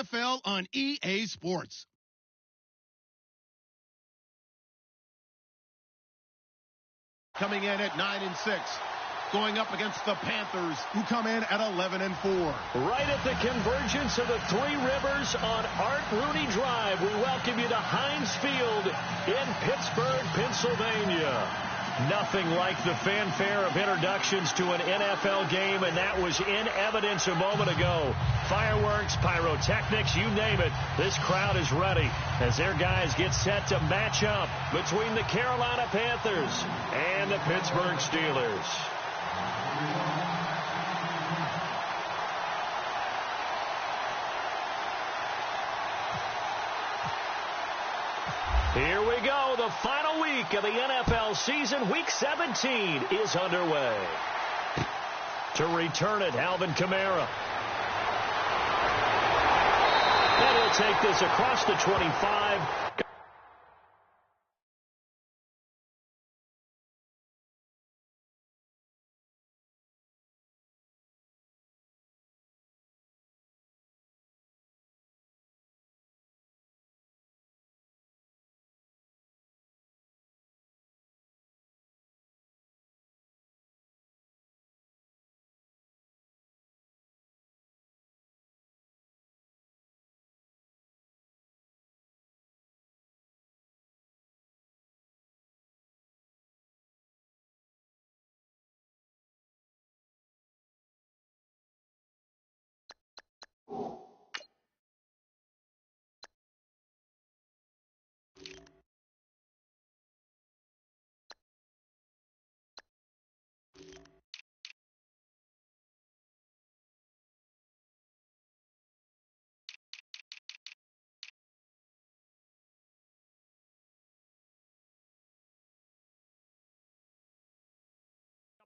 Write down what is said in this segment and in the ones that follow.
NFL on EA Sports. Coming in at 9-6. Going up against the Panthers, who come in at 11-4. Right at the convergence of the Three Rivers on Art Rooney Drive, we welcome you to Heinz Field in Pittsburgh, Pennsylvania. Nothing like the fanfare of introductions to an NFL game, and that was in evidence a moment ago. Fireworks, pyrotechnics, you name it. This crowd is ready as their guys get set to match up between the Carolina Panthers and the Pittsburgh Steelers. Here we go. The final week of the NFL season. Week 17 is underway. To return it, Alvin Kamara. And he'll take this across the 25.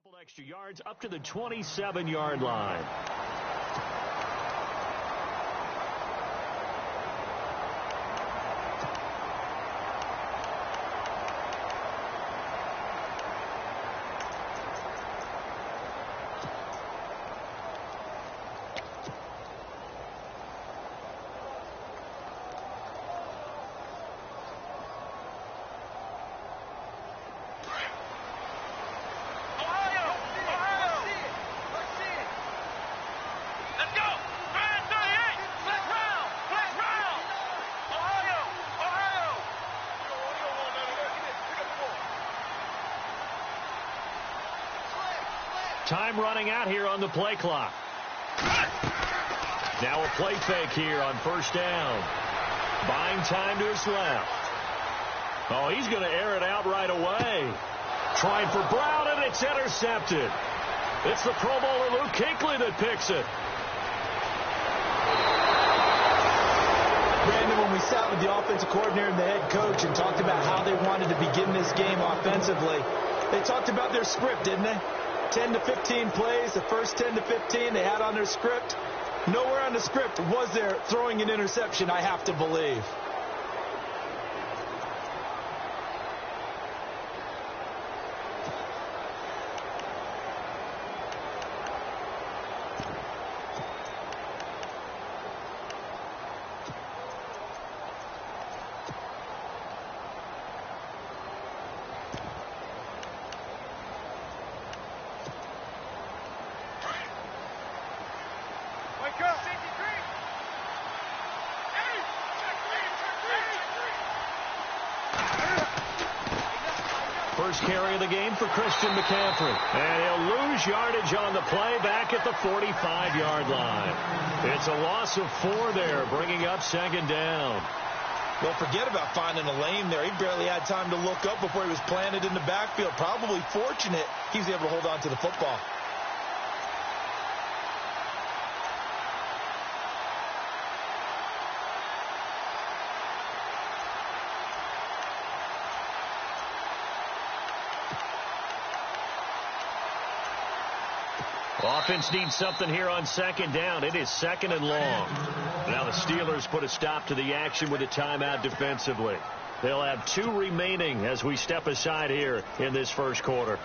Couple extra yards up to the 27-yard line. Time running out here on the play clock. Now a play fake here on first down. Buying time to his left. Oh, he's going to air it out right away. Trying for Brown, and it's intercepted. It's the Pro Bowler Luke Kuechly that picks it. Brandon, when we sat with the offensive coordinator and the head coach and talked about how they wanted to begin this game offensively, they talked about their script, didn't they? 10 to 15 plays, the first 10 to 15 they had on their script. Nowhere on the script was there throwing an interception, I have to believe. First carry of the game for Christian McCaffrey. And he'll lose yardage on the play back at the 45-yard line. It's a loss of 4 there, bringing up second down. Well, forget about finding a lane there. He barely had time to look up before he was planted in the backfield. Probably fortunate he was able to hold on to the football. Offense needs something here on second down. It is second and long. Now the Steelers put a stop to the action with a timeout defensively. They'll have 2 remaining as we step aside here in this first quarter.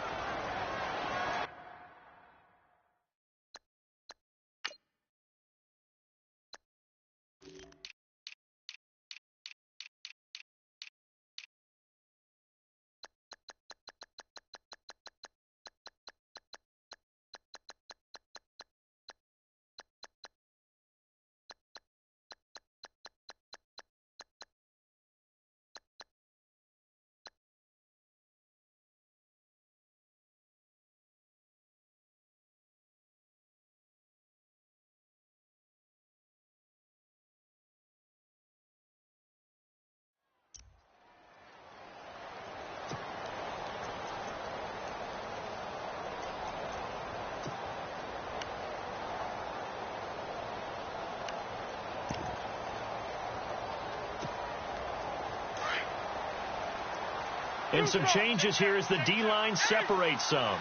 And some changes here as the D-line separates some.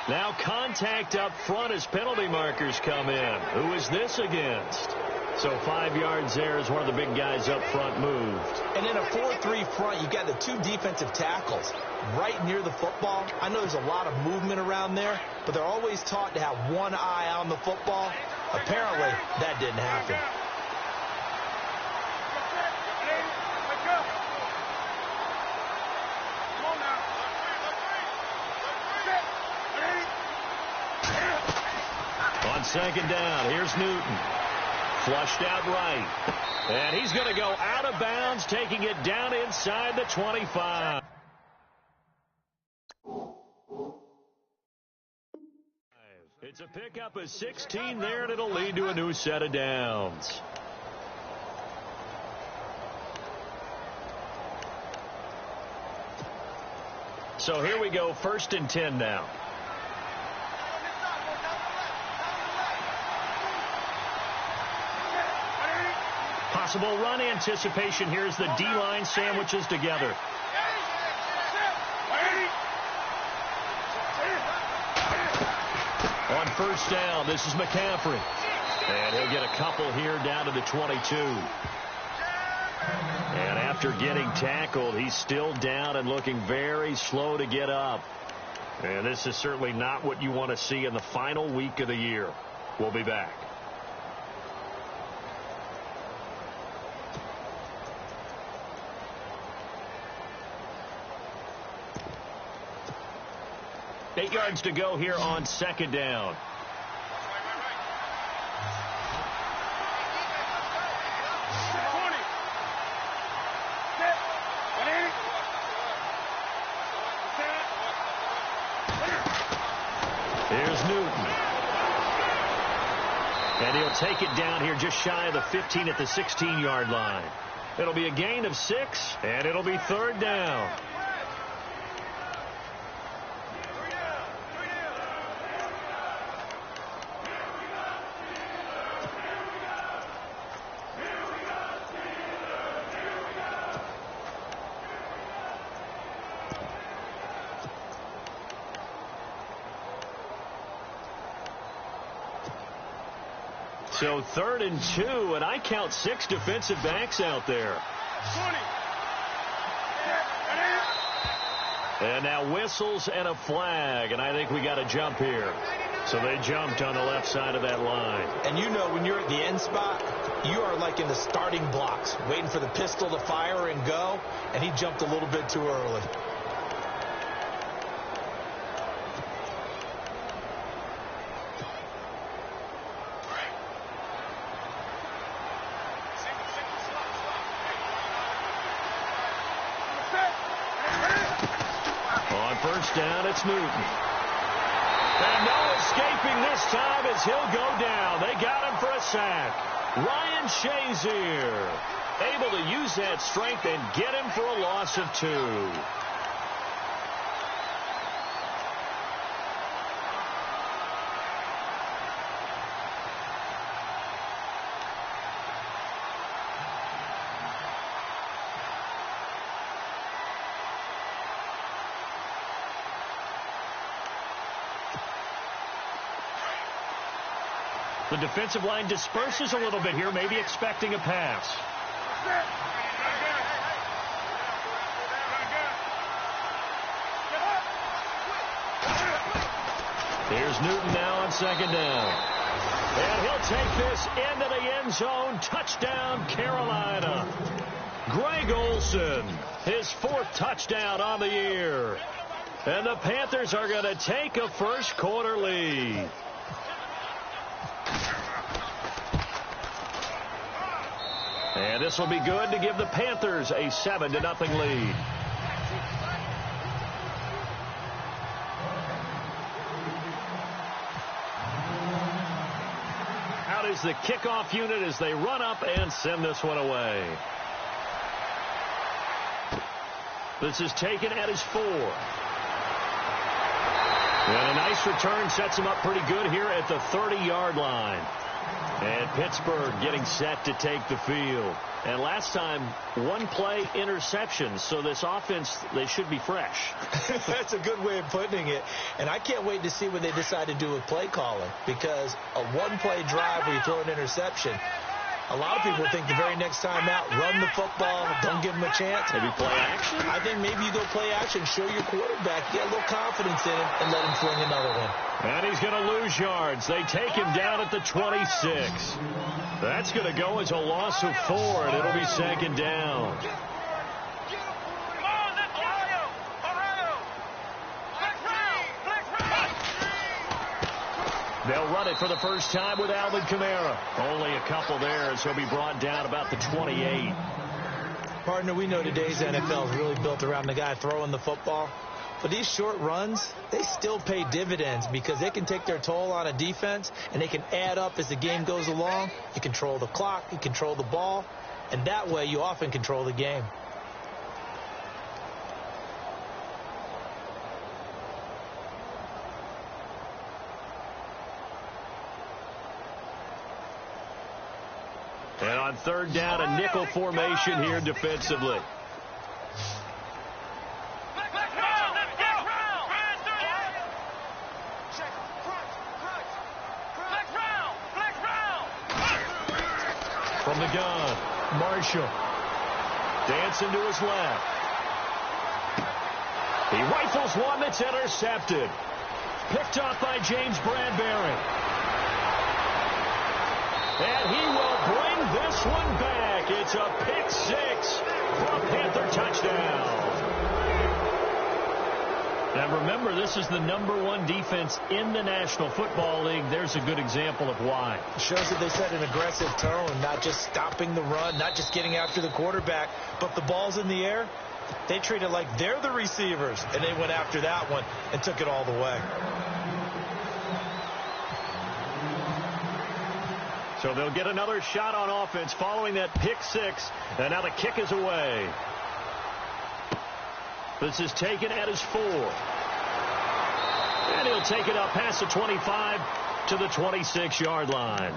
Now contact up front as penalty markers come in. Who is this against? So 5 yards there as one of the big guys up front moved. And in a 4-3 front, you've got the 2 defensive tackles right near the football. I know there's a lot of movement around there, but they're always taught to have one eye on the football. Apparently, that didn't happen. On second down, here's Newton. Flushed out right. And he's going to go out of bounds, taking it down inside the 25. It's a pickup of 16 there, and it'll lead to a new set of downs. So here we go, 1st and 10 now. Possible run anticipation. Here's the D-line sandwiches together. On 1st down, this is McCaffrey. And he'll get a couple here down to the 22. And after getting tackled, he's still down and looking very slow to get up. And this is certainly not what you want to see in the final week of the year. We'll be back. Eight yards to go here on 2nd down. Here's Newton. And he'll take it down here just shy of the 15 at the 16-yard line. It'll be a gain of 6, and it'll be 3rd down. So 3rd and 2, and I count 6 defensive backs out there. And now whistles and a flag, and I think we got a jump here. So they jumped on the left side of that line. And you know when you're at the end spot, you are like in the starting blocks, waiting for the pistol to fire and go, and he jumped a little bit too early. Down, it's Newton. And no escaping this time as he'll go down. They got him for a sack. Ryan Shazier able to use that strength and get him for a loss of 2. The defensive line disperses a little bit here, maybe expecting a pass. Here's Newton now on 2nd down. And he'll take this into the end zone. Touchdown, Carolina. Greg Olsen, his 4th touchdown on the year. And the Panthers are going to take a first quarter lead. And this will be good to give the Panthers a 7-0 lead. Out is the kickoff unit as they run up and send this one away. This is taken at his 4. And a nice return sets him up pretty good here at the 30-yard line. And Pittsburgh getting set to take the field. And last time, one play interception. So this offense, they should be fresh. That's a good way of putting it. And I can't wait to see what they decide to do with play calling. Because a one-play drive where you throw an interception, a lot of people think the very next time out, run the football, don't give them a chance. Maybe play action? I think maybe you go play action, show your quarterback, get a little confidence in him, and let him fling another one. And he's going to lose yards. They take him down at the 26. That's going to go as a loss of 4, and it'll be second down. They'll run it for the first time with Alvin Kamara. Only a couple there as he'll be brought down about the 28. Partner, we know today's NFL is really built around the guy throwing the football. But these short runs, they still pay dividends because they can take their toll on a defense and they can add up as the game goes along. You control the clock, you control the ball, and that way you often control the game. And on third down, a nickel formation here defensively. From the gun, Marshall. Dancing to his left. He rifles one that's intercepted. Picked off by James Bradbury. And he will bring this one back. It's a pick 6 for a Panther touchdown. Now remember, this is the #1 defense in the National Football League. There's a good example of why. It shows that they set an aggressive tone, not just stopping the run, not just getting after the quarterback, but the ball's in the air. They treat it like they're the receivers, and they went after that one and took it all the way. So they'll get another shot on offense following that pick 6, and now the kick is away. This is taken at his 4. And he'll take it up past the 25 to the 26-yard line.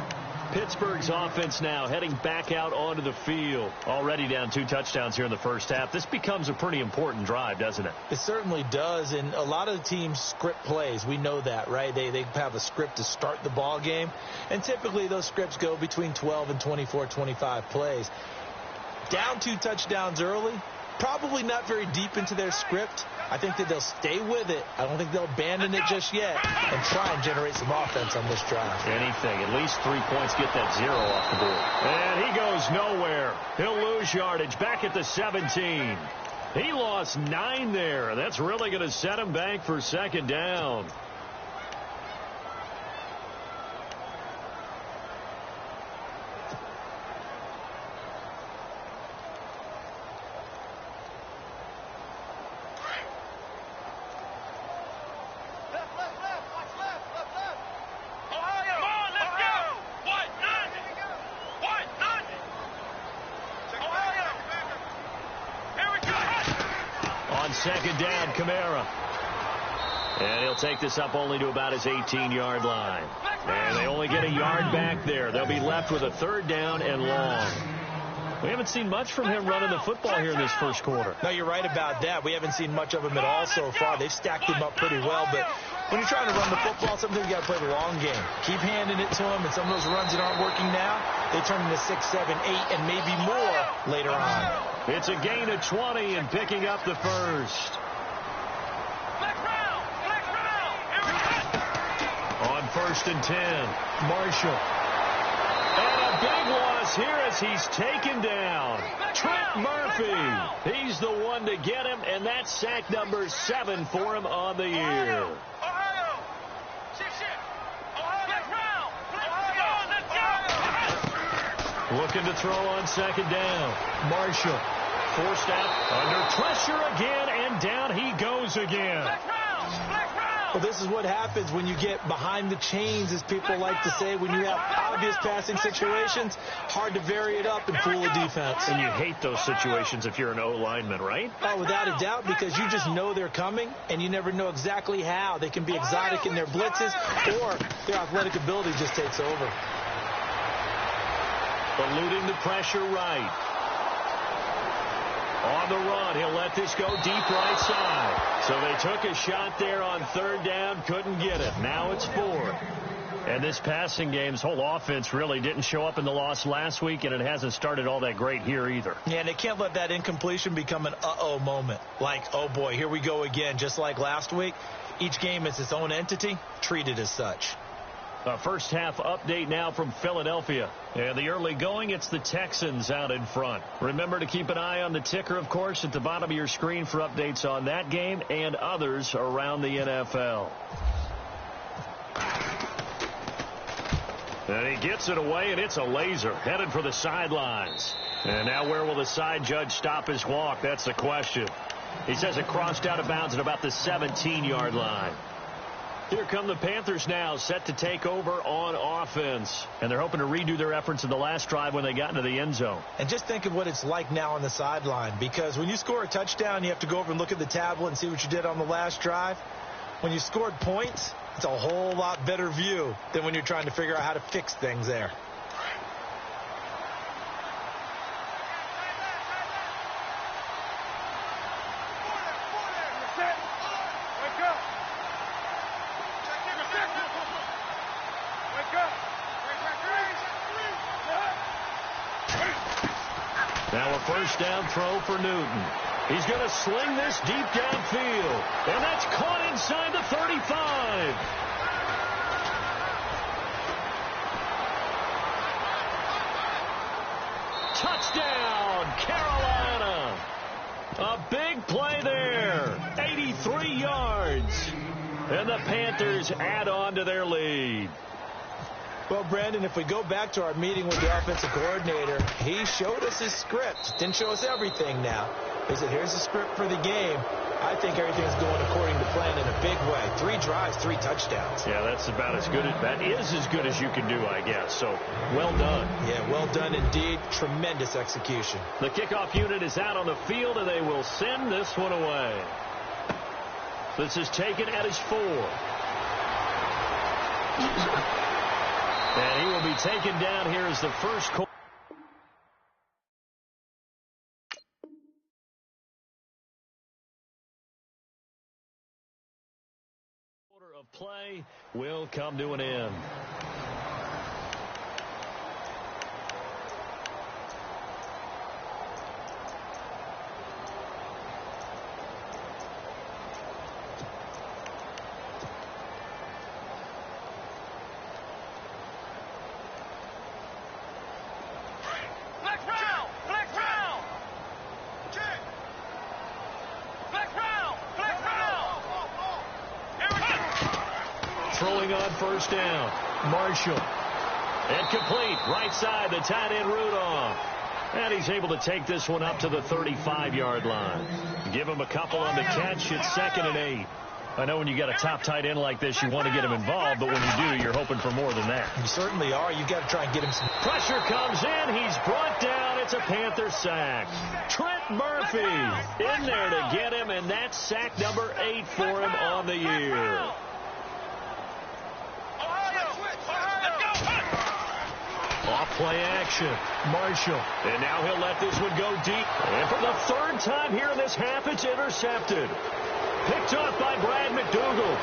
Pittsburgh's offense now heading back out onto the field. Already down 2 touchdowns here in the first half. This becomes a pretty important drive, doesn't it? It certainly does, and a lot of the teams script plays. We know that, right? They have a script to start the ball game, and typically those scripts go between 12 and 24, 25 plays. Down 2 touchdowns early, probably not very deep into their script. I think that they'll stay with it. I don't think they'll abandon it just yet and try and generate some offense on this drive. Anything. At least 3 points, get that 0 off the board. And he goes nowhere. He'll lose yardage back at the 17. He lost 9 there. That's really going to set him back for second down. Second down, Kamara. And he'll take this up only to about his 18-yard line. And they only get a yard back there. They'll be left with a third down and long. We haven't seen much from him running the football here in this first quarter. No, you're right about that. We haven't seen much of him at all so far. They've stacked him up pretty well, but when you're trying to run the football, sometimes you got to play the long game. Keep handing it to him, and some of those runs that aren't working now, they turn into 6, 7, 8, and maybe more later on. It's a gain of 20 and picking up the first. On 1st and 10, Marshall. And a big loss here as he's taken down. Trent Murphy. He's the one to get him, and that's sack number 7 for him on the year. Looking to throw on second down. Marshall forced out under pressure again, and down he goes again. Well, this is what happens when you get behind the chains, as people like to say. When you have obvious passing situations, hard to vary it up and fool a defense. And you hate those situations if you're an O-lineman, right? Oh, without a doubt, because you just know they're coming, and you never know exactly how. They can be exotic in their blitzes, or their athletic ability just takes over. Eluding the pressure right. On the run, he'll let this go deep right side. So they took a shot there on third down, couldn't get it. Now it's fourth. And this passing game's whole offense really didn't show up in the loss last week, and it hasn't started all that great here either. Yeah, and they can't let that incompletion become an uh-oh moment. Like, oh boy, here we go again, just like last week. Each game is its own entity, treated as such. A first half update now from Philadelphia. And the early going, it's the Texans out in front. Remember to keep an eye on the ticker, of course, at the bottom of your screen for updates on that game and others around the NFL. And he gets it away, and it's a laser headed for the sidelines. And now where will the side judge stop his walk? That's the question. He says it crossed out of bounds at about the 17-yard line. Here come the Panthers now, set to take over on offense. And they're hoping to redo their efforts in the last drive when they got into the end zone. And just think of what it's like now on the sideline. Because when you score a touchdown, you have to go over and look at the tablet and see what you did on the last drive. When you scored points, it's a whole lot better view than when you're trying to figure out how to fix things there. Now a first down throw for Newton. He's going to sling this deep downfield. And that's caught inside the 35. Touchdown, Carolina. A big play there. 83 yards. And the Panthers add on to their lead. Well, Brandon, if we go back to our meeting with the offensive coordinator, he showed us his script. Didn't show us everything now. He said, here's the script for the game. I think everything's going according to plan in a big way. 3 drives, 3 touchdowns. Yeah, that's about as good. That is as good as you can do, I guess. So, well done. Yeah, well done indeed. Tremendous execution. The kickoff unit is out on the field, and they will send this one away. This is taken at his 4. And he will be taken down here as the first quarter of play will come to an end. Throwing on first down. Marshall. And complete. Right side, the tight end Rudolph. And he's able to take this one up to the 35-yard line. Give him a couple on the catch. It's 2nd and 8. I know when you got a top tight end like this, you want to get him involved, but when you do, you're hoping for more than that. You certainly are. You've got to try and get him some. Pressure comes in. He's brought down. It's a Panther sack. Trent Murphy in there to get him, and that's sack number 8 for him on the year. Off play action. Marshall. And now he'll let this one go deep. And for the 3rd time here in this half, it's intercepted. Picked off by Brad McDougal.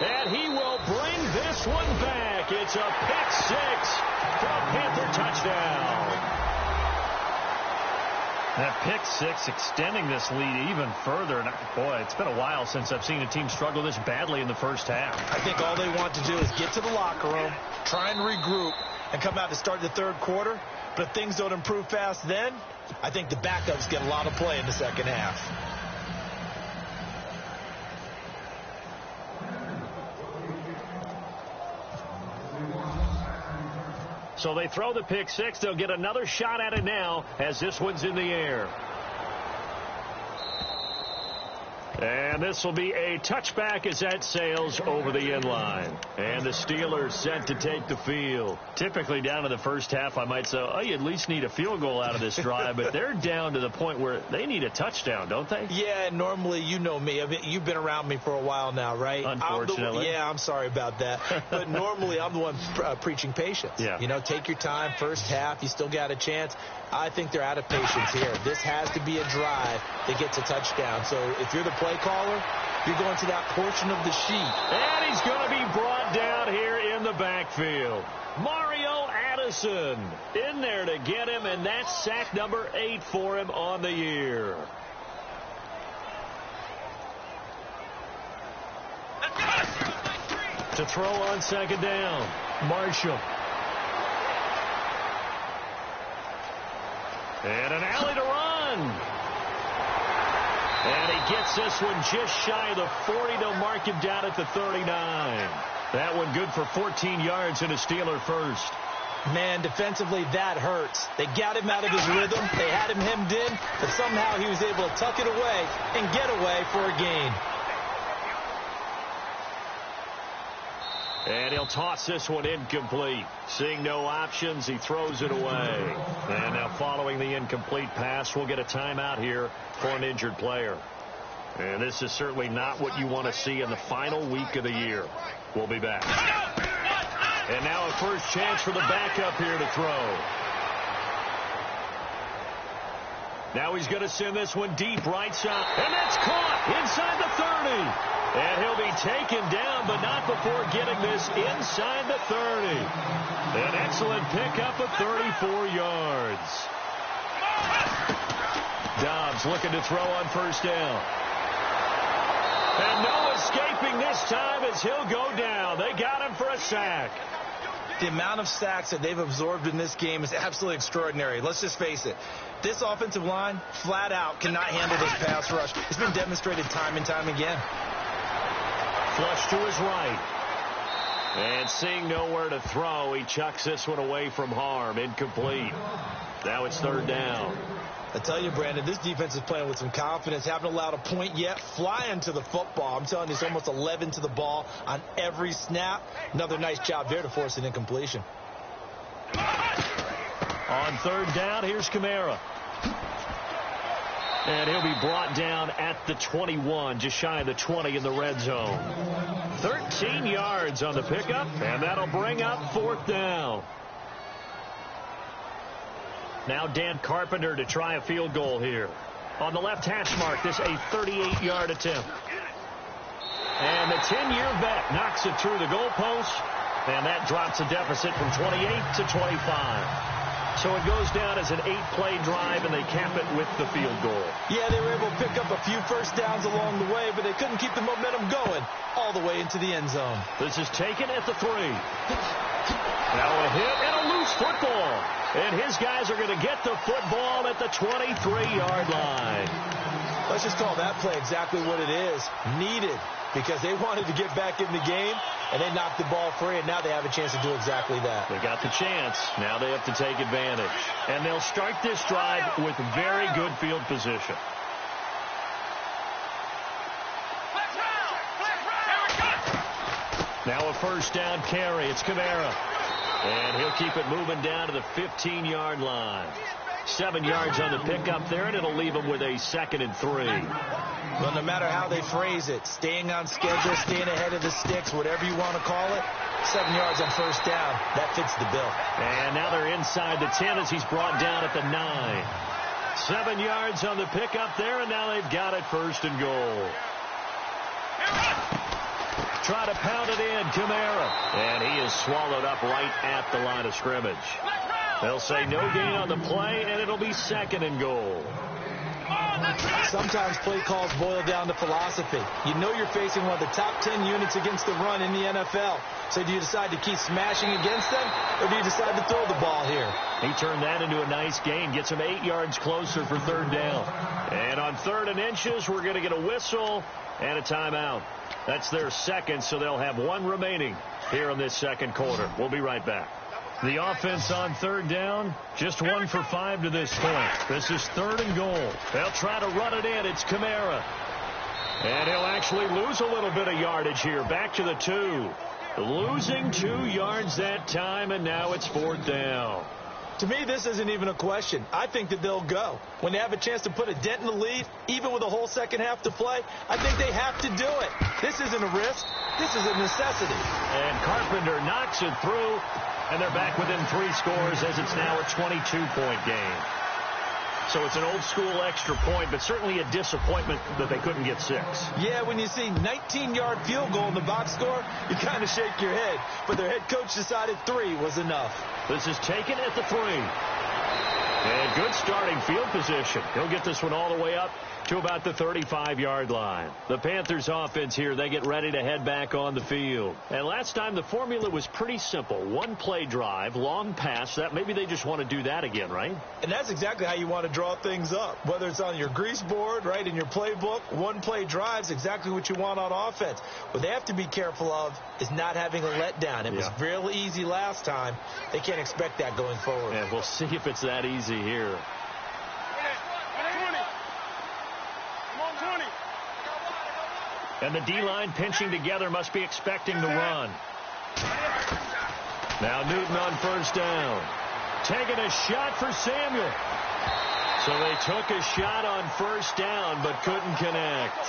And he will bring this one back. It's a pick 6 for a Panther touchdown. That pick 6 extending this lead even further. And boy, it's been a while since I've seen a team struggle this badly in the first half. I think all they want to do is get to the locker room, try and regroup, and come out to start the 3rd quarter. But if things don't improve fast then, I think the backups get a lot of play in the second half. So they throw the pick 6. They'll get another shot at it now as this one's in the air. And And this will be a touchback as that sails over the end line. And the Steelers set to take the field. Typically down in the first half, I might say, oh, you at least need a field goal out of this drive. But they're down to the point where they need a touchdown, don't they? Yeah, normally, you know me. I mean, you've been around me for a while now, right? Unfortunately. I'm sorry about that. But normally, I'm the one preaching patience. Yeah. You know, take your time. First half, you still got a chance. I think they're out of patience here. This has to be a drive that gets a touchdown. So if you're the play caller, you're going to that portion of the sheet. And he's going to be brought down here in the backfield. Mario Addison in there to get him, and that's sack number 8 for him on the year. To throw on second down, Marshall. And an alley to run. And he gets this one just shy of the 40 to mark him down at the 39. That one good for 14 yards and a Steeler first. Man, defensively, that hurts. They got him out of his rhythm. They had him hemmed in, but somehow he was able to tuck it away and get away for a gain. And he'll toss this one incomplete. Seeing no options, he throws it away. And now following the incomplete pass, we'll get a timeout here for an injured player. And this is certainly not what you want to see in the final week of the year. We'll be back. And now a first chance for the backup here to throw. Now he's going to send this one deep right side. And that's caught inside the 30. And he'll be taken down, but not before getting this inside the 30. An excellent pickup of 34 yards. Dobbs looking to throw on first down. And no escaping this time as he'll go down. They got him for a sack. The amount of sacks that they've absorbed in this game is absolutely extraordinary. Let's just face it. This offensive line, flat out, cannot handle this pass rush. It's been demonstrated time and time again. Flush to his right. And seeing nowhere to throw, he chucks this one away from harm. Incomplete. Now it's third down. I tell you, Brandon, this defense is playing with some confidence. Haven't allowed a point yet. Flying to the football. I'm telling you, it's almost 11 to the ball on every snap. Another nice job there to force an incompletion. On third down, here's Kamara. And he'll be brought down at the 21, just shy of the 20 in the red zone. 13 yards on the pickup, and that'll bring up fourth down. Now Dan Carpenter to try a field goal here. On the left hash mark, this a 38-yard attempt. And the 10-year vet knocks it through the goalpost, and that drops the deficit from 28 to 25. So it goes down as an 8-play drive, and they cap it with the field goal. Yeah, they were able to pick up a few first downs along the way, but they couldn't keep the momentum going all the way into the end zone. This is taken at the 3. Now a hit and a loose football. And his guys are going to get the football at the 23-yard line. Let's just call that play exactly what it is. Needed, because they wanted to get back in the game, and they knocked the ball free, and now they have a chance to do exactly that. They got the chance. Now they have to take advantage. And they'll start this drive with very good field position. Now a first down carry. It's Kamara. And he'll keep it moving down to the 15-yard line. 7 yards on the pickup there, and it'll leave him with a 2nd and 3. Well, no matter how they phrase it, staying on schedule, staying ahead of the sticks, whatever you want to call it, 7 yards on first down. That fits the bill. And now they're inside the 10 as he's brought down at the 9. 7 yards on the pickup there, and now they've got it 1st and goal. Try to pound it in, Kamara. And he is swallowed up right at the line of scrimmage. They'll say no gain on the play, and it'll be 2nd and goal. Sometimes play calls boil down to philosophy. You know you're facing one of the top 10 units against the run in the NFL. So do you decide to keep smashing against them, or do you decide to throw the ball here? He turned that into a nice gain. Gets him 8 yards closer for 3rd down. And on 3rd and inches, we're going to get a whistle and a timeout. That's their 2nd, so they'll have 1 remaining here in this 2nd quarter. We'll be right back. The offense on 3rd down, just 1 for 5 to this point. This is 3rd and goal. They'll try to run it in. It's Kamara. And he'll actually lose a little bit of yardage here. Back to the 2. Losing 2 yards that time, and now it's 4th down. To me, this isn't even a question. I think that they'll go. When they have a chance to put a dent in the lead, even with a whole second half to play, I think they have to do it. This isn't a risk. This is a necessity. And Carpenter knocks it through, and they're back within 3 scores as it's now a 22-point game. So it's an old-school extra point, but certainly a disappointment that they couldn't get 6. Yeah, when you see 19-yard field goal in the box score, you kind of shake your head. But their head coach decided 3 was enough. This is taken at the 3. And good starting field position. He'll get this one all the way up to about the 35-yard line. The Panthers offense here, they get ready to head back on the field. And last time the formula was pretty simple. 1 play drive, long pass. That maybe they just want to do that again, right? And that's exactly how you want to draw things up. Whether it's on your grease board, right, in your playbook, 1 play drive is exactly what you want on offense. What they have to be careful of is not having a letdown. It was real easy last time. They can't expect that going forward. And we'll see if it's that easy here. And the D-line pinching together must be expecting the run. Now Newton on 1st down. Taking a shot for Samuel. So they took a shot on 1st down but couldn't connect.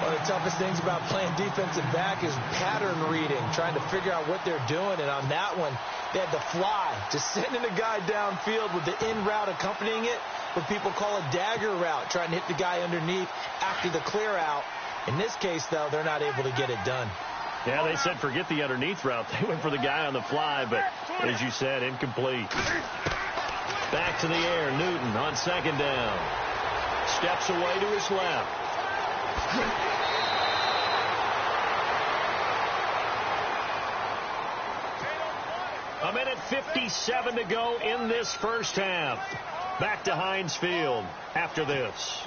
One of the toughest things about playing defensive back is pattern reading, trying to figure out what they're doing. And on that one, they had to fly, just sending a guy downfield with the in route accompanying it, what people call a dagger route, trying to hit the guy underneath after the clear out. In this case, though, they're not able to get it done. Yeah, they said forget the underneath route. They went for the guy on the fly, but as you said, incomplete. Back to the air, Newton on 2nd down. Steps away to his left. A minute 57 to go in this first half. Back to Heinz Field after this.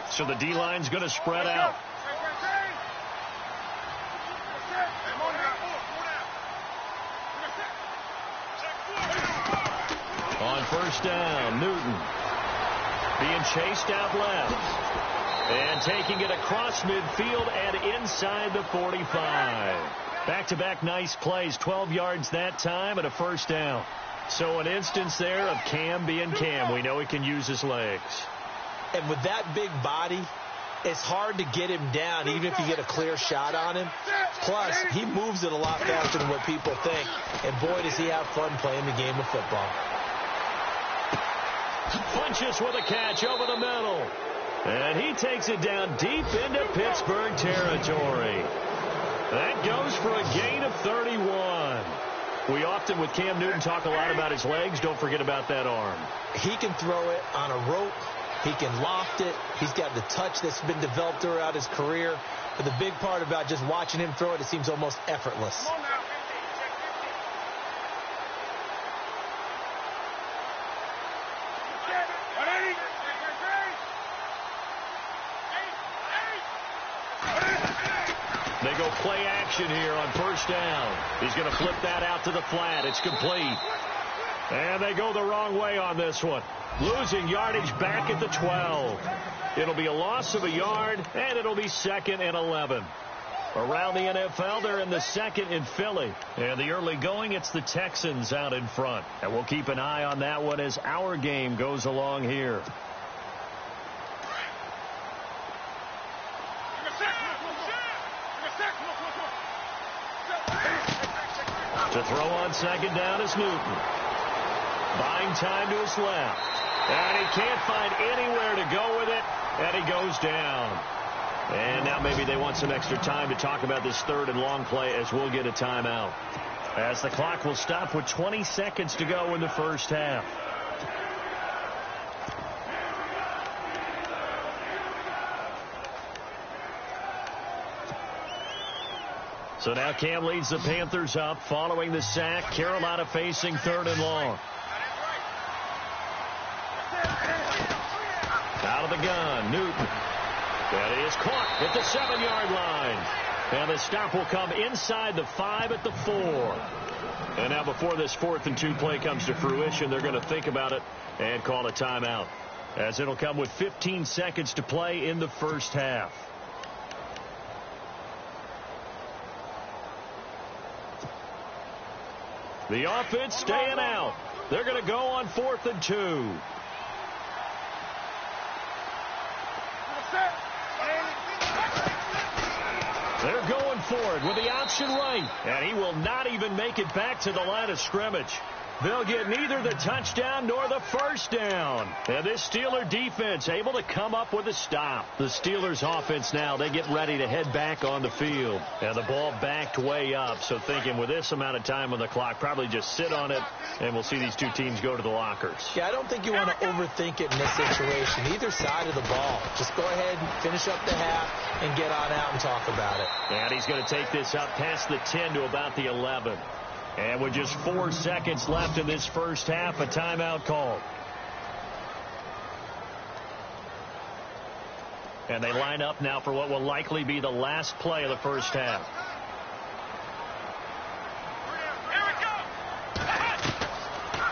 So the D-line's going to spread out. On 1st down, Newton being chased out left. And taking it across midfield and inside the 45. Back-to-back nice plays, 12 yards that time and a 1st down. So an instance there of Cam being Cam. We know he can use his legs. And with that big body, it's hard to get him down, even if you get a clear shot on him. Plus, he moves it a lot faster than what people think. And boy, does he have fun playing the game of football. Punches with a catch over the middle. And he takes it down deep into Pittsburgh territory. That goes for a gain of 31. We often, with Cam Newton, talk a lot about his legs. Don't forget about that arm. He can throw it on a rope. He can loft it. He's got the touch that's been developed throughout his career. But the big part about just watching him throw it, it seems almost effortless. They go play action here on 1st down. He's going to flip that out to the flat. It's complete. And they go the wrong way on this one. Losing yardage back at the 12. It'll be a loss of a yard, and it'll be 2nd and 11. Around the NFL, they're in the 2nd in Philly. And the early going, it's the Texans out in front. And we'll keep an eye on that one as our game goes along here. To throw on 2nd down is Newton. Buying time to his left. And he can't find anywhere to go with it. And he goes down. And now maybe they want some extra time to talk about this 3rd and long play as we'll get a timeout. As the clock will stop with 20 seconds to go in the first half. So now Cam leads the Panthers up following the sack. Carolina facing 3rd and long. Out of the gun, Newton. That is caught at the 7-yard line. And the stop will come inside the 5 at the 4. And now before this 4th and 2 play comes to fruition, they're going to think about it and call a timeout, as it'll come with 15 seconds to play in the first half. The offense staying out. They're going to go on 4th and 2. They're going for it with the option right, and he will not even make it back to the line of scrimmage. They'll get neither the touchdown nor the first down. And this Steeler defense able to come up with a stop. The Steelers offense now, they get ready to head back on the field. And the ball backed way up. So thinking with this amount of time on the clock, probably just sit on it, and we'll see these two teams go to the lockers. Yeah, I don't think you want to overthink it in this situation. Either side of the ball. Just go ahead and finish up the half and get on out and talk about it. And he's going to take this up past the 10 to about the 11. And with just 4 seconds left in this first half, a timeout called. And they line up now for what will likely be the last play of the first half.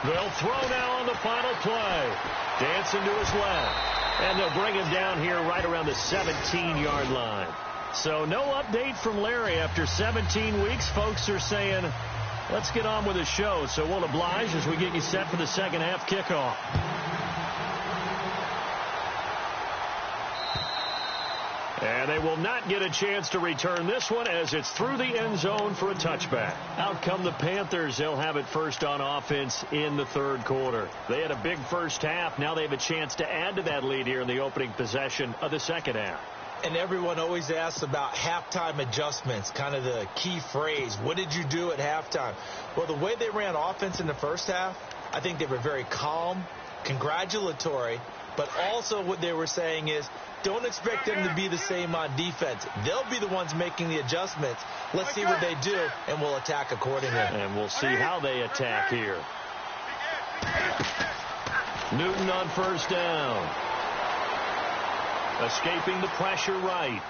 They'll throw now on the final play. Dancing to his left. And they'll bring him down here right around the 17-yard line. So no update from Larry after 17 weeks. Folks are saying, let's get on with the show. So we'll oblige as we get you set for the second half kickoff. And they will not get a chance to return this one as it's through the end zone for a touchback. Out come the Panthers. They'll have it first on offense in the third quarter. They had a big first half. Now they have a chance to add to that lead here in the opening possession of the second half. And everyone always asks about halftime adjustments, kind of the key phrase. What did you do at halftime? Well, the way they ran offense in the first half, I think they were very calm, congratulatory, but also what they were saying is, don't expect them to be the same on defense. They'll be the ones making the adjustments. Let's see what they do, and we'll attack accordingly. And we'll see how they attack here. Newton on first down. Escaping the pressure right.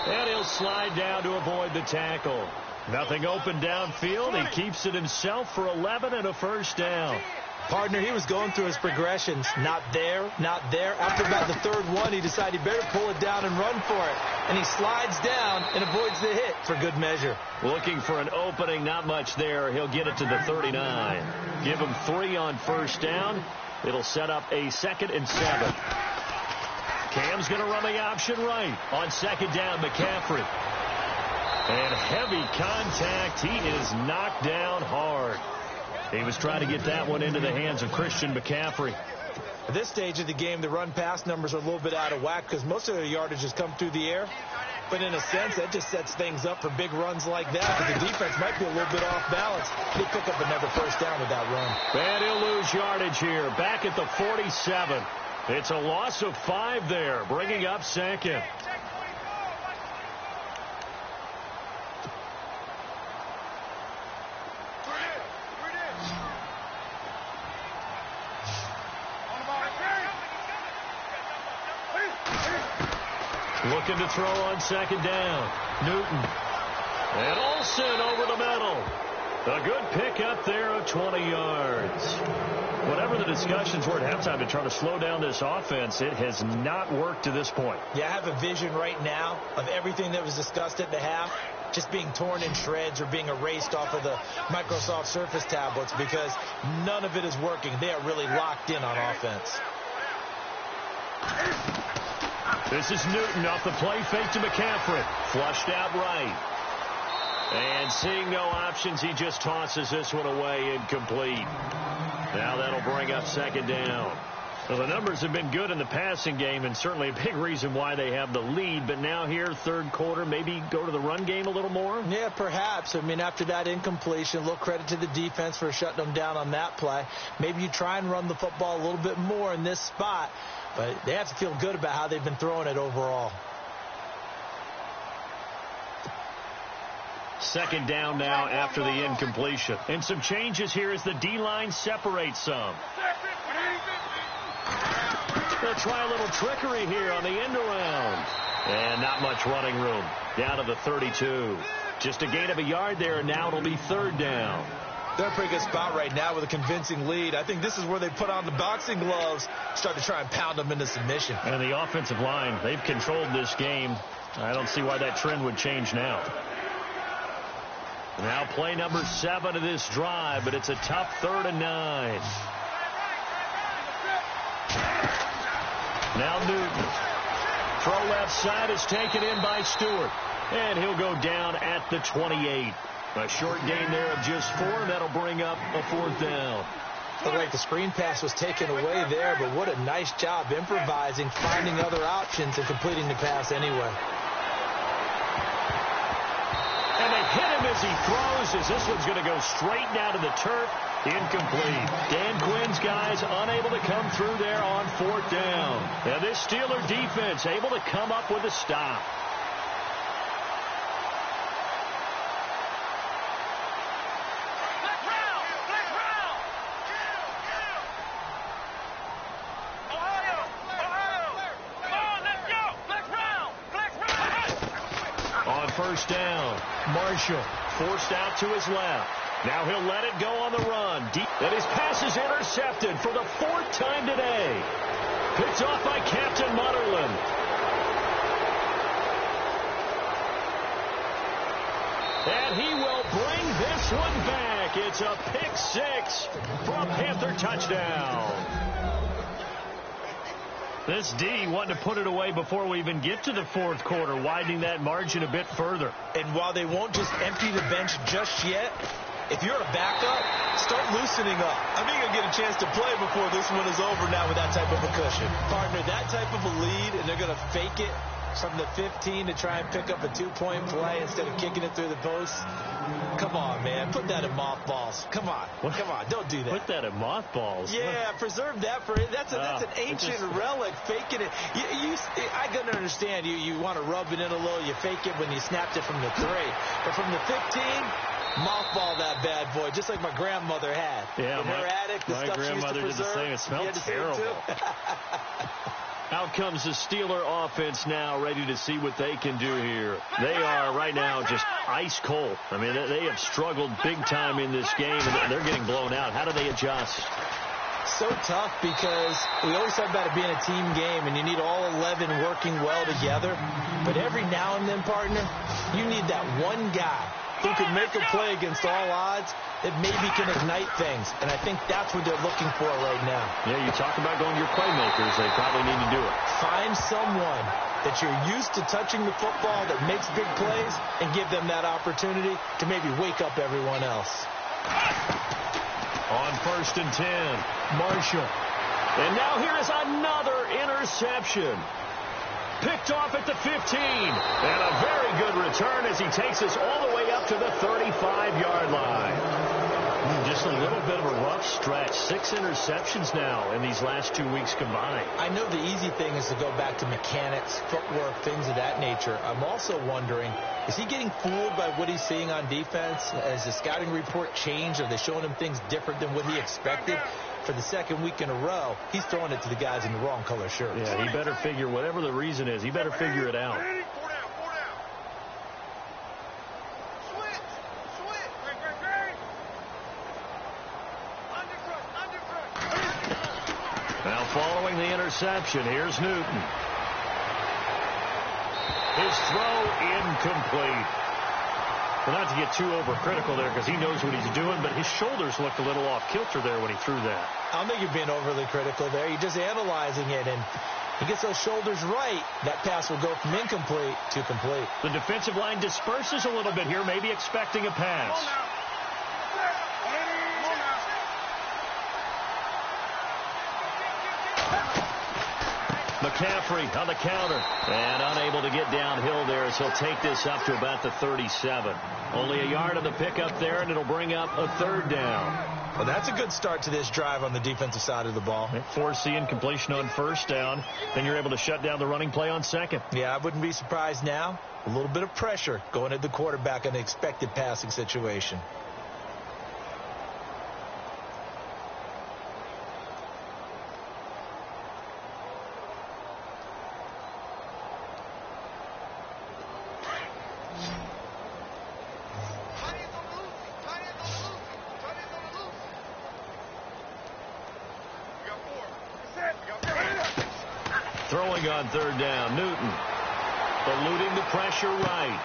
And he'll slide down to avoid the tackle. Nothing open downfield. He keeps it himself for 11 and a first down. Partner, he was going through his progressions. Not there, not there. After about the third one, he decided he better pull it down and run for it. And he slides down and avoids the hit for good measure. Looking for an opening, not much there. He'll get it to the 39. Give him 3 on first down. It'll set up a 2nd and 7. Cam's going to run the option right. On second down, McCaffrey. And heavy contact. He is knocked down hard. He was trying to get that one into the hands of Christian McCaffrey. At this stage of the game, the run-pass numbers are a little bit out of whack because most of their yardage has come through the air. But in a sense, that just sets things up for big runs like that. But the defense might be a little bit off balance. They pick up another first down with that run. And he'll lose yardage here. Back at the 47. It's a loss of 5 there, bringing up 2nd. Looking to throw on second down. Newton. And Olsen over the middle. A good pickup there of 20 yards. Whatever the discussions were at halftime to try to slow down this offense, it has not worked to this point. Yeah, I have a vision right now of everything that was discussed at the half just being torn in shreds or being erased off of the Microsoft Surface tablets because none of it is working. They are really locked in on offense. This is Newton off the play fake to McCaffrey. Flushed out right. And seeing no options, he just tosses this one away incomplete. Now that'll bring up second down. Well, the numbers have been good in the passing game and certainly a big reason why they have the lead. But now here, third quarter, maybe go to the run game a little more? Yeah, perhaps. I mean, after that incompletion, a little credit to the defense for shutting them down on that play. Maybe you try and run the football a little bit more in this spot. But they have to feel good about how they've been throwing it overall. Second down now after the incompletion. And some changes here as the D-line separates some. They'll try a little trickery here on the end around. And not much running room. Down to the 32. Just a gain of a yard there, and now it'll be third down. They're in a pretty good spot right now with a convincing lead. I think this is where they put on the boxing gloves, start to try and pound them into submission. And the offensive line, they've controlled this game. I don't see why that trend would change now. Now play number 7 of this drive, but it's a tough 3rd and 9. Now Newton. Throw left side is taken in by Stewart. And he'll go down at the 28. A short gain there of just 4. That'll bring up a 4th down. Looked like the screen pass was taken away there, but what a nice job improvising, finding other options, and completing the pass anyway. And they hit him as he throws, as this one's going to go straight down to the turf. Incomplete. Dan Quinn's guys unable to come through there on 4th down. And this Steeler defense able to come up with a stop. First down. Marshall forced out to his left. Now he'll let it go on the run. And his pass is intercepted for the 4th time today. Picked off by Captain Mutterland. And he will bring this one back. It's a pick 6 for a Panther touchdown. This D wanting to put it away before we even get to the 4th quarter, widening that margin a bit further. And while they won't just empty the bench just yet, if you're a backup, start loosening up. I think you'll get a chance to play before this one is over now with that type of a cushion. Partner, that type of a lead, and they're going to fake it from the 15 to try and pick up a 2-point play instead of kicking it through the post. Come on, man. Put that in mothballs. Come on. Come on. Don't do that. Put that in mothballs? Yeah, preserve that for it. That's an ancient relic, faking it. I can understand you want to rub it in a little. You fake it when you snapped it from the 3. But from the 15, mothball that bad boy, just like my grandmother had. Yeah, in her attic, the stuff she used to preserve. Did the same. It smelled terrible. Out comes the Steeler offense now, ready to see what they can do here. They are right now just ice cold. I mean, they have struggled big time in this game, and they're getting blown out. How do they adjust? So tough, because we always talk about it being a team game, and you need all 11 working well together. But every now and then, partner, you need that one guy who can make a play against all odds that maybe can ignite things. And I think that's what they're looking for right now. Yeah, you talk about going your playmakers. They probably need to do it. Find someone that you're used to touching the football that makes big plays and give them that opportunity to maybe wake up everyone else. On 1st and 10, Marshall. And now here is another interception. Picked off at the 15. And a very good return as he takes us all the way up to the 35-yard line. Just a little bit of a rough stretch. 6 interceptions now in these last 2 weeks combined. I know the easy thing is to go back to mechanics, footwork, things of that nature. I'm also wondering, is he getting fooled by what he's seeing on defense? Has the scouting report changed? Are they showing him things different than what he expected? For the 2nd week in a row, he's throwing it to the guys in the wrong color shirts. Yeah, he better figure, whatever the reason is, he better figure it out. Now following the interception, here's Newton. His throw incomplete. Well, not to get too overcritical there because he knows what he's doing, but his shoulders looked a little off kilter there when he threw that. I don't think you're being overly critical there. You're just analyzing it, and he gets those shoulders right. That pass will go from incomplete to complete. The defensive line disperses a little bit here, maybe expecting a pass. McCaffrey on the counter and unable to get downhill there as he'll take this up to about the 37. Only a yard on the pickup there, and it'll bring up a 3rd down. Well, that's a good start to this drive on the defensive side of the ball. Force the incompletion on 1st down. Then you're able to shut down the running play on 2nd. Yeah, I wouldn't be surprised now. A little bit of pressure going at the quarterback in an expected passing situation. throwing on third down. Newton eluding the pressure right.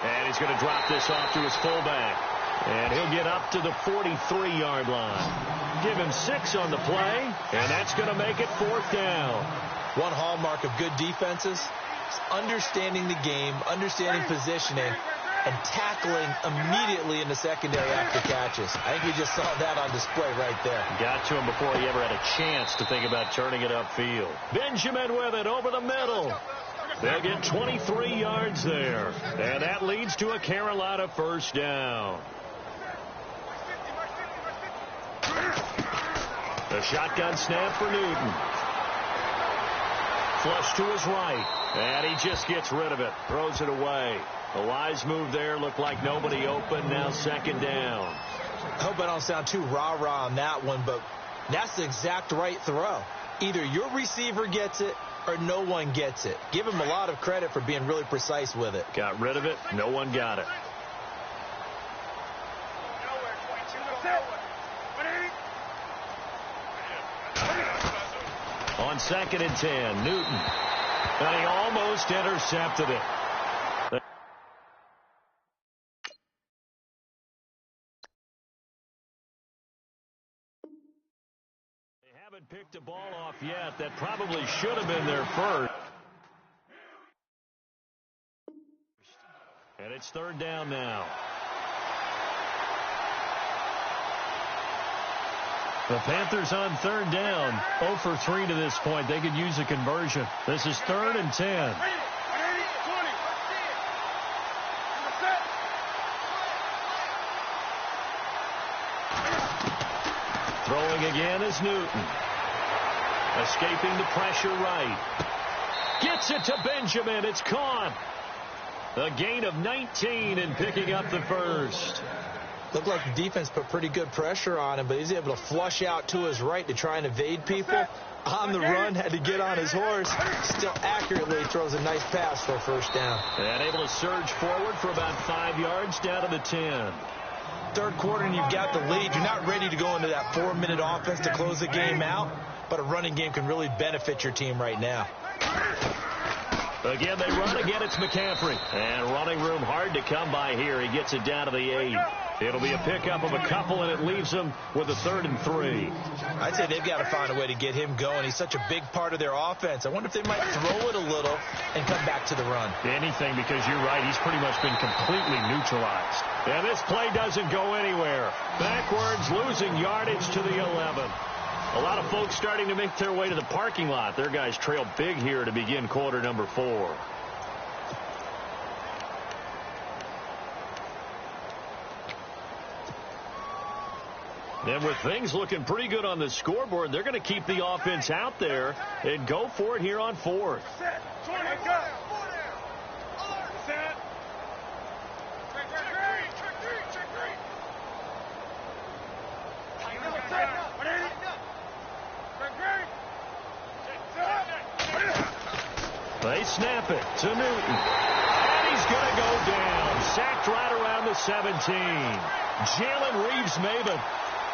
And he's going to drop this off to his fullback. And he'll get up to the 43-yard line. Give him 6 on the play, and that's going to make it 4th down. One hallmark of good defenses is understanding the game, understanding positioning, and tackling immediately in the secondary after catches. I think we just saw that on display right there. Got to him before he ever had a chance to think about turning it upfield. Benjamin with it over the middle. They'll get 23 yards there. And that leads to a Carolina first down. The shotgun snap for Newton. Flush to his right. And he just gets rid of it. Throws it away. A wise move there. Looked like nobody open. Now second down. I hope I don't sound too rah-rah on that one, but that's the exact right throw. Either your receiver gets it or no one gets it. Give him a lot of credit for being really precise with it. Got rid of it. No one got it. On 2nd and 10, Newton. And he almost intercepted it. They haven't picked a ball off yet. That probably should have been their first. And it's 3rd down now. The Panthers on 3rd down, 0 for 3 to this point. They could use a conversion. This is 3rd and 10. Throwing again is Newton. Escaping the pressure right. Gets it to Benjamin. It's caught. A gain of 19 and picking up the first. Looked like the defense put pretty good pressure on him, but he's able to flush out to his right to try and evade people. On the run, had to get on his horse. Still accurately throws a nice pass for a first down. And able to surge forward for about 5 yards down to the 10. Third quarter and you've got the lead. You're not ready to go into that 4-minute offense to close the game out, but a running game can really benefit your team right now. Again, they run. Again, it's McCaffrey. And running room hard to come by here. He gets it down to the 8. It'll be a pickup of a couple, and it leaves them with a 3rd and 3. I'd say they've got to find a way to get him going. He's such a big part of their offense. I wonder if they might throw it a little and come back to the run. Anything, because you're right. He's pretty much been completely neutralized. And this play doesn't go anywhere. Backwards, losing yardage to the 11. A lot of folks starting to make their way to the parking lot. Their guys trail big here to begin quarter number 4. Then with things looking pretty good on the scoreboard, they're going to keep the offense out there and go for it here on 4th. They snap it to Newton. And he's going to go down. Sacked right around the 17. Jalen Reeves-Maybin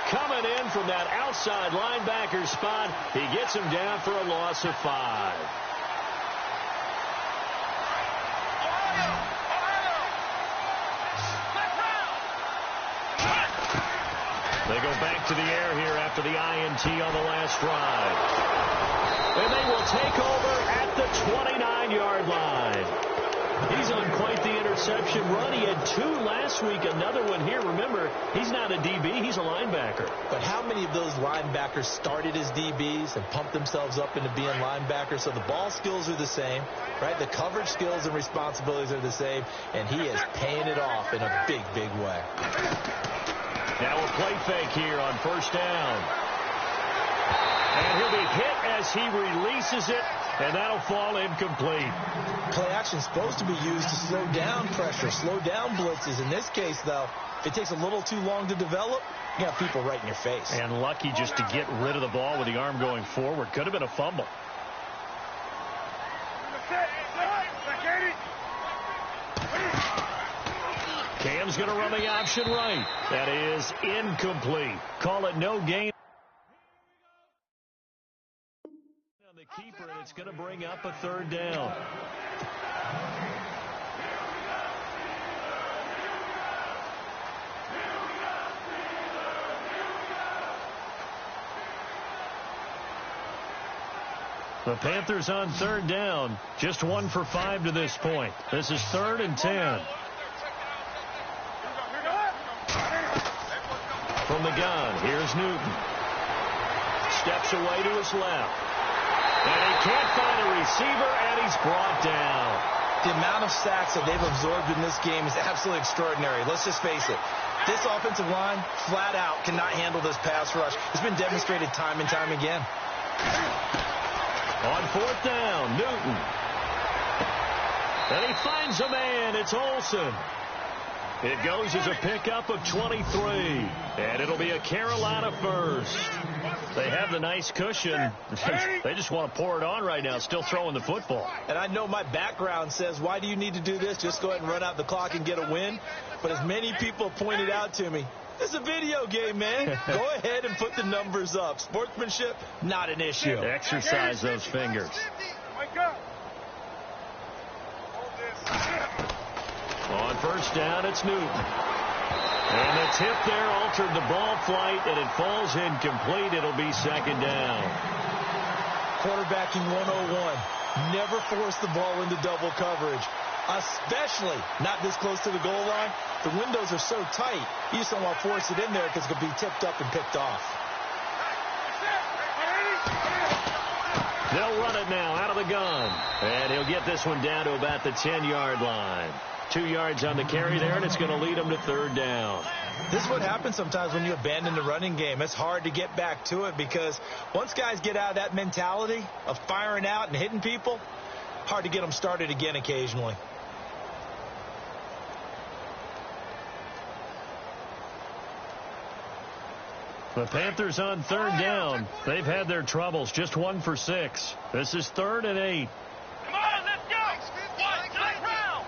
coming in from that outside linebacker spot. He gets him down for a loss of 5. They go back to the air here after the INT on the last drive. And they will take over at the 29-yard line. He's on quite the interception run. He had 2 last week, another one here. Remember, he's not a DB, he's a linebacker. But how many of those linebackers started as DBs and pumped themselves up into being linebackers? So the ball skills are the same, right? The coverage skills and responsibilities are the same, and he is paying it off in a big, big way. Now a play fake here on first down. And he'll be hit as he releases it, and that'll fall incomplete. Play action is supposed to be used to slow down pressure, slow down blitzes. In this case, though, if it takes a little too long to develop, you got people right in your face. And lucky just to get rid of the ball with the arm going forward. Could have been a fumble. Cam's going to run the option right. That is incomplete. Call it no gain. On the keeper, and it's going to bring up a third down. The Panthers on third down, just 1 for 5 to this point. This is 3rd and 10. From the gun, here's Newton. Steps away to his left. And he can't find a receiver, and he's brought down. The amount of sacks that they've absorbed in this game is absolutely extraordinary. Let's just face it. This offensive line, flat out, cannot handle this pass rush. It's been demonstrated time and time again. On 4th down, Newton. And he finds a man. It's Olsen. It goes as a pickup of 23. And it'll be a Carolina first. They have the nice cushion. They just want to pour it on right now, still throwing the football. And I know my background says, why do you need to do this? Just go ahead and run out the clock and get a win. But as many people pointed out to me, this is a video game, man. Go ahead and put the numbers up. Sportsmanship, not an issue. Exercise those fingers. On 1st down, it's Newton. And the tip there altered the ball flight, and it falls incomplete. It'll be 2nd down. Quarterbacking 101. Never force the ball into double coverage, especially not this close to the goal line. The windows are so tight, you just don't want to force it in there because it could be tipped up and picked off. They'll run it now out of the gun. And he'll get this one down to about the 10-yard line. 2 yards on the carry there, and it's going to lead him to 3rd down. This is what happens sometimes when you abandon the running game. It's hard to get back to it because once guys get out of that mentality of firing out and hitting people, hard to get them started again occasionally. The Panthers on 3rd down. They've had their troubles, just 1 for 6. This is 3rd and 8. Come on, let's go. Next round.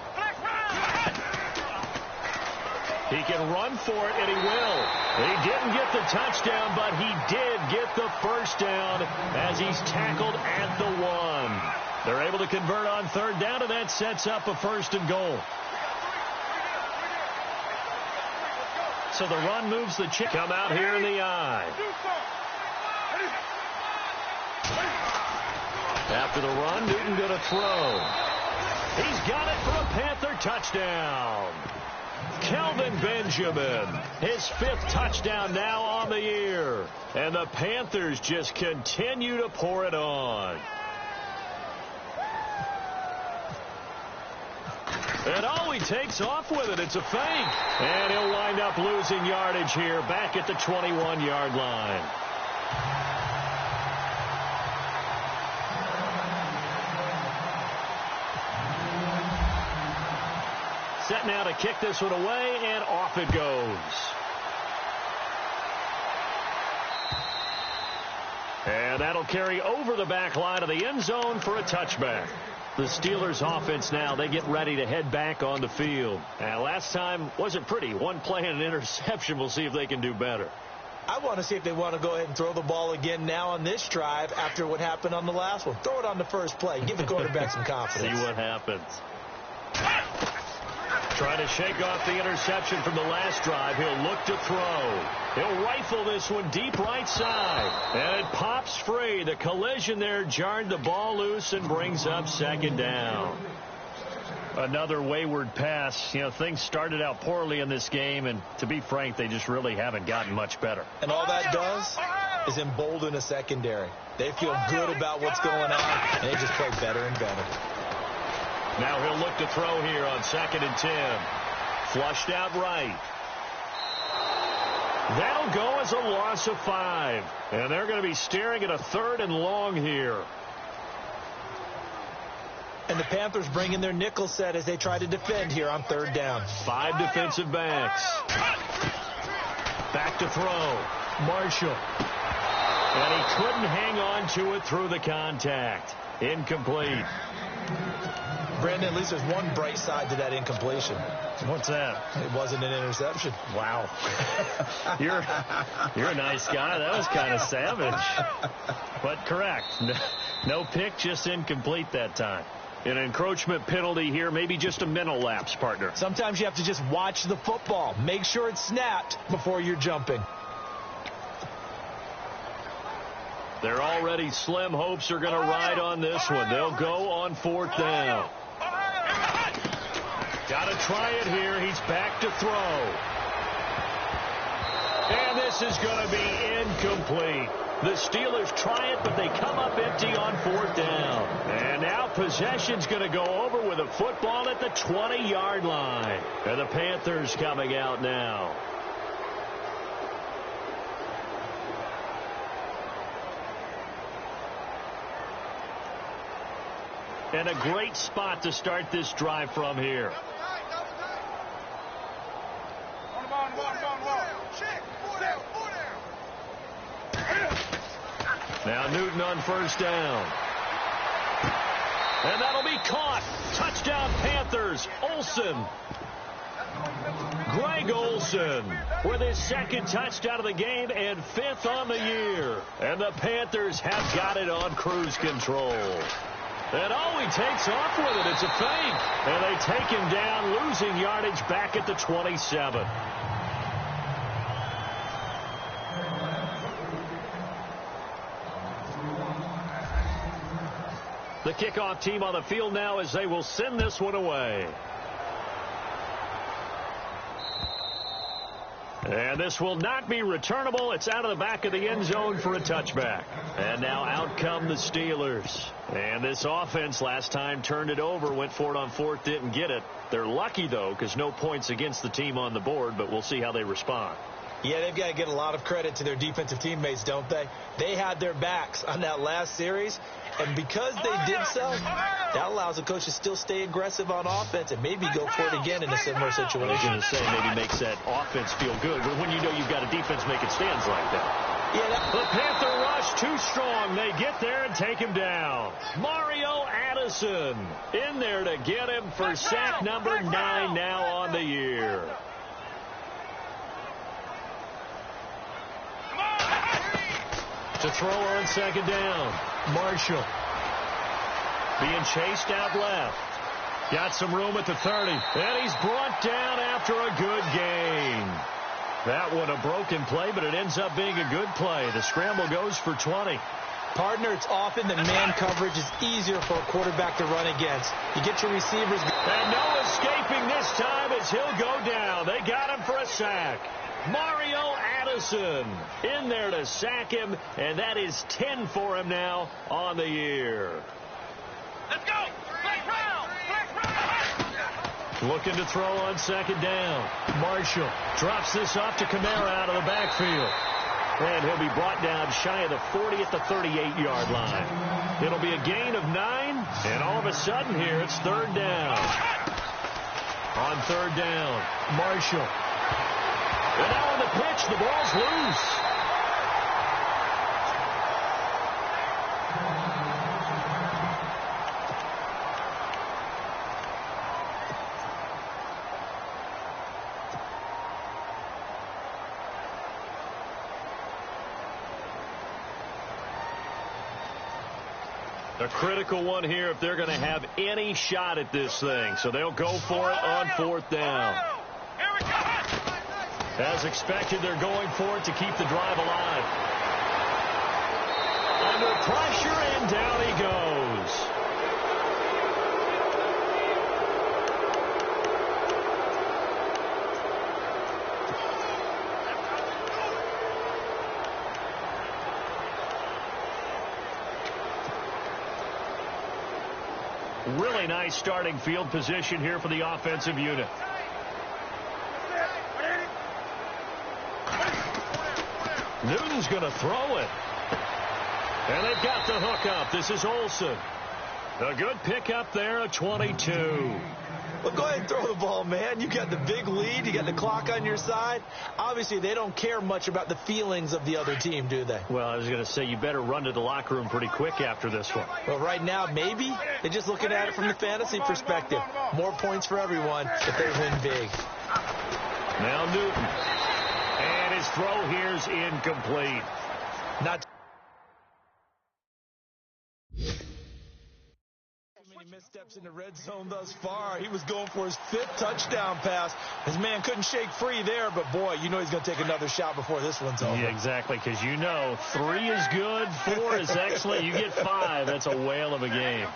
He can run for it, and he will. He didn't get the touchdown, but he did get the first down as he's tackled at the 1. They're able to convert on 3rd down, and that sets up a 1st and goal. So the run moves the chip. Come out here in the eye. After the run, Newton going to throw. He's got it for a Panther touchdown. Kelvin Benjamin, his 5th touchdown now on the year. And the Panthers just continue to pour it on. And oh, he takes off with it. It's a fake. And he'll wind up losing yardage here back at the 21-yard line. Set now to kick this one away, and off it goes. And that'll carry over the back line of the end zone for a touchback. The Steelers offense now, they get ready to head back on the field. And last time wasn't pretty. 1 play and an interception. We'll see if they can do better. I want to see if they want to go ahead and throw the ball again now on this drive after what happened on the last one. Throw it on the first play. Give the quarterback some confidence. See what happens. Trying to shake off the interception from the last drive. He'll look to throw. He'll rifle this one deep right side. And it pops free. The collision there jarred the ball loose and brings up 2nd down. Another wayward pass. You know, things started out poorly in this game, and to be frank, they just really haven't gotten much better. And all that does is embolden a secondary. They feel good about what's going on, and they just play better and better. Now he'll look to throw here on 2nd and 10. Flushed out right. That'll go as a loss of 5. And they're going to be staring at a 3rd and long here. And the Panthers bring in their nickel set as they try to defend here on 3rd down. 5 defensive backs. Back to throw. Marshall. And he couldn't hang on to it through the contact. Incomplete. Brandon, at least there's one bright side to that incompletion. What's that? It wasn't an interception. Wow. You're a nice guy. That was kind of savage. But correct. No pick, just incomplete that time. An encroachment penalty here, maybe just a mental lapse, partner. Sometimes you have to just watch the football. Make sure it's snapped before you're jumping. They're already slim hopes are going to ride on this one. They'll go on 4th down. Got to try it here. He's back to throw. And this is going to be incomplete. The Steelers try it, but they come up empty on 4th down. And now possession's going to go over with a football at the 20-yard line. And the Panthers coming out now. And a great spot to start this drive from here. Now Newton on 1st down. And that'll be caught. Touchdown Panthers. Olsen. Greg Olsen with his 2nd touchdown of the game and 5th on the year. And the Panthers have got it on cruise control. And he takes off with it. It's a fake. And they take him down, losing yardage back at the 27. The kickoff team on the field now as they will send this one away. And this will not be returnable. It's out of the back of the end zone for a touchback. And now out come the Steelers. And this offense last time turned it over, went for it on 4th, didn't get it. They're lucky, though, because no points against the team on the board, but we'll see how they respond. Yeah, they've got to get a lot of credit to their defensive teammates, don't they? They had their backs on that last series, and because they did so, that allows the coach to still stay aggressive on offense and maybe go for it again in a similar situation. I was going to say maybe makes that offense feel good, but when you know you've got a defense making stands like that. Yeah, the Panther rush too strong. They get there and take him down. Mario Addison in there to get him for sack number 9 now on the year. To throw on 2nd down. Marshall. Being chased out left. Got some room at the 30. And he's brought down after a good gain. That one a broken play, but it ends up being a good play. The scramble goes for 20. Partner, it's often that man coverage is easier for a quarterback to run against. You get your receivers. And no escaping this time as he'll go down. They got him for a sack. Mario Addison in there to sack him, and that is 10 for him now on the year. Let's go! Looking to throw on 2nd down. Marshall drops this off to Kamara out of the backfield. And he'll be brought down shy of the 40 at the 38-yard line. It'll be a gain of 9, and all of a sudden here it's 3rd down. On 3rd down, Marshall. And now on the pitch, the ball's loose. A critical one here if they're going to have any shot at this thing. So they'll go for it on 4th down. As expected, they're going for it to keep the drive alive. Under pressure, and down he goes. Really nice starting field position here for the offensive unit. Newton's going to throw it. And they've got the hook up. This is Olsen. A good pickup there, a 22. Well, go ahead and throw the ball, man. You got the big lead. You got the clock on your side. Obviously, they don't care much about the feelings of the other team, do they? Well, I was going to say, you better run to the locker room pretty quick after this one. Well, right now, maybe. They're just looking at it from the fantasy perspective. More points for everyone if they win big. Now Newton. And his throw here's incomplete. Not missteps in the red zone thus far. He was going for his 5th touchdown pass. His man couldn't shake free there, but boy, you know he's going to take another shot before this one's over. Yeah, exactly, because you know 3 is good, 4 is excellent. You get 5, that's a whale of a game.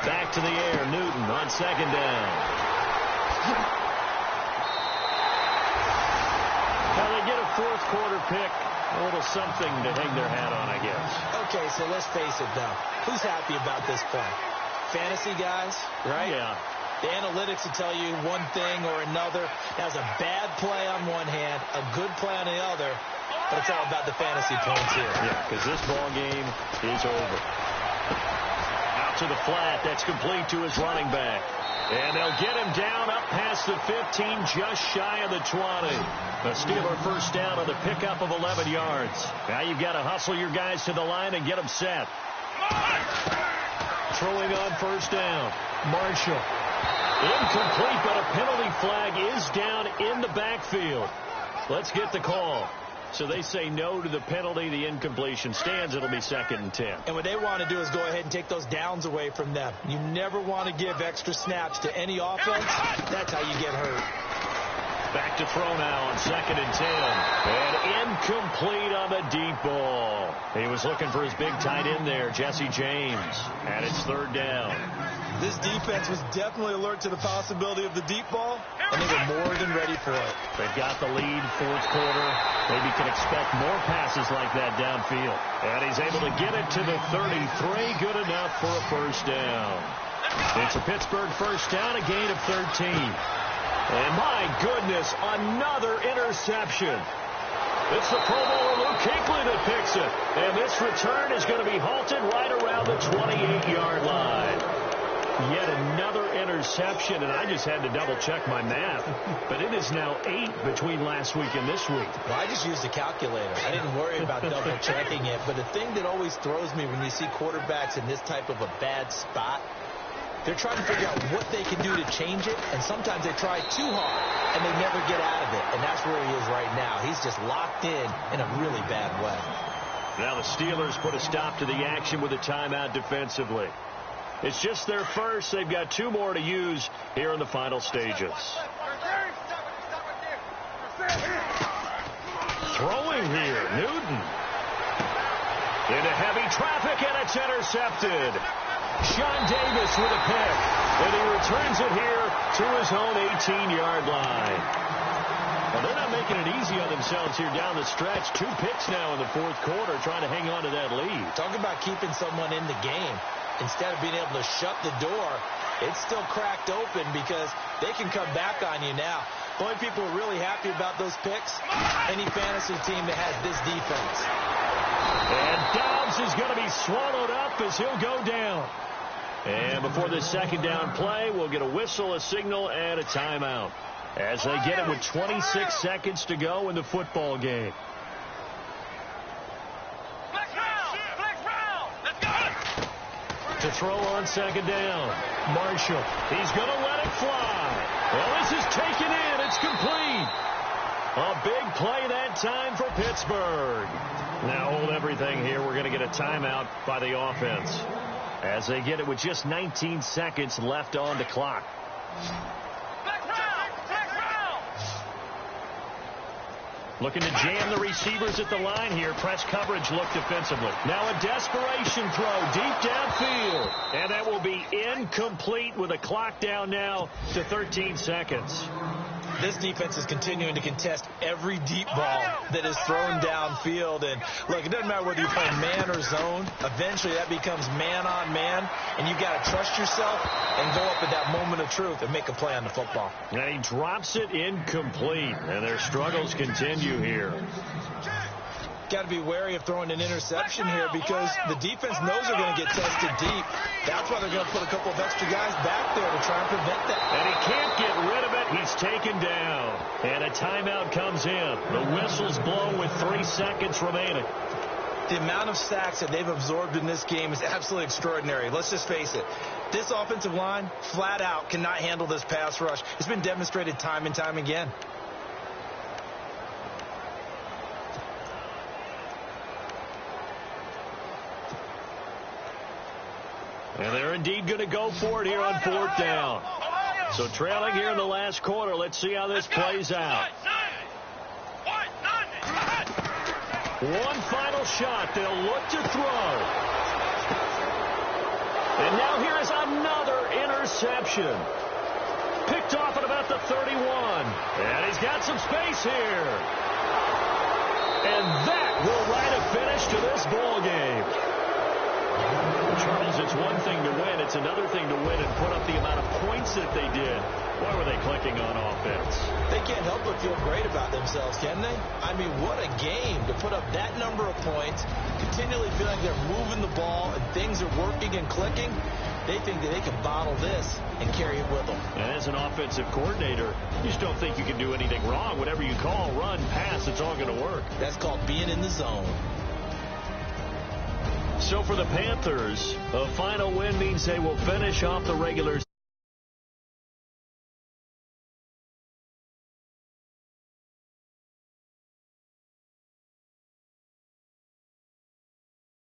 Back to the air, Newton on 2nd down. Now they get a 4th quarter pick. A little something to hang their hat on, I guess. Okay, so let's face it, though. Who's happy about this play? Fantasy guys, right? Yeah. The analytics will tell you one thing or another. That's a bad play on one hand, a good play on the other, but it's all about the fantasy points here. Yeah, because this ball game is over. Out to the flat. That's complete to his running back. And they'll get him down up past the 15, just shy of the 20. The Steeler first down on the pickup of 11 yards. Now you've got to hustle your guys to the line and get them set. Throwing on first down. Marshall. Incomplete, but a penalty flag is down in the backfield. Let's get the call. So they say no to the penalty. The incompletion stands. It'll be 2nd and 10. And what they want to do is go ahead and take those downs away from them. You never want to give extra snaps to any offense. That's how you get hurt. Back to throw now on 2nd and 10. And incomplete on the deep ball. He was looking for his big tight end there, Jesse James. And it's 3rd down. This defense was definitely alert to the possibility of the deep ball, and they were more than ready for it. They've got the lead, 4th quarter. Maybe can expect more passes like that downfield. And he's able to get it to the 33. Good enough for a first down. It's a Pittsburgh first down, a gain of 13. And my goodness, another interception. It's the Pro Bowler Luke Kuechly that picks it. And this return is going to be halted right around the 28-yard line. Yet another interception, and I just had to double-check my math. But it is now 8 between last week and this week. Well, I just used a calculator. I didn't worry about double-checking it. But the thing that always throws me when you see quarterbacks in this type of a bad spot, they're trying to figure out what they can do to change it, and sometimes they try too hard, and they never get out of it. And that's where he is right now. He's just locked in a really bad way. Now the Steelers put a stop to the action with a timeout defensively. It's just their first. They've got 2 more to use here in the final stages. Throwing here, Newton. Into heavy traffic, and it's intercepted. Sean Davis with a pick, and he returns it here to his own 18-yard line. Well, they're not making it easy on themselves here down the stretch. 2 picks now in the 4th quarter, trying to hang on to that lead. Talk about keeping someone in the game. Instead of being able to shut the door, it's still cracked open because they can come back on you now. The only people who are really happy about those picks, any fantasy team that has this defense. And Dobbs is going to be swallowed up as he'll go down. And before this 2nd down play, we'll get a whistle, a signal, and a timeout as they get it with 26 seconds to go in the football game. To throw on 2nd down. Marshall. He's going to let it fly. Well, this is taken in. It's complete. A big play that time for Pittsburgh. Now hold everything here. We're going to get a timeout by the offense as they get it with just 19 seconds left on the clock. Looking to jam the receivers at the line here. Press coverage look defensively. Now a desperation throw deep downfield. And that will be incomplete with a clock down now to 13 seconds. This defense is continuing to contest every deep ball that is thrown downfield. And, look, it doesn't matter whether you play man or zone. Eventually that becomes man-on-man, and you've got to trust yourself and go up at that moment of truth and make a play on the football. And he drops it incomplete, and their struggles continue here. got to be wary of throwing an interception here because the defense knows they're going to get tested deep. That's why they're going to put a couple of extra guys back there to try and prevent that. And he can't get rid of it. He's taken down. And a timeout comes in. The whistle's blown with 3 seconds remaining. The amount of sacks that they've absorbed in this game is absolutely extraordinary. Let's just face it. This offensive line, flat out, cannot handle this pass rush. It's been demonstrated time and time again. And they're indeed going to go for it here on 4th down. So trailing here in the last quarter. Let's see how this plays out. One final shot. They'll look to throw. And now here is another interception. Picked off at about the 31. And he's got some space here. And that will write a finish to this ball game. Charles, it's one thing to win. It's another thing to win and put up the amount of points that they did. Why were they clicking on offense? They can't help but feel great about themselves, can they? I mean, what a game to put up that number of points, continually feeling like they're moving the ball and things are working and clicking. They think that they can bottle this and carry it with them. And as an offensive coordinator, you just don't think you can do anything wrong. Whatever you call, run, pass, it's all going to work. That's called being in the zone. So for the Panthers, a final win means they will finish off the regular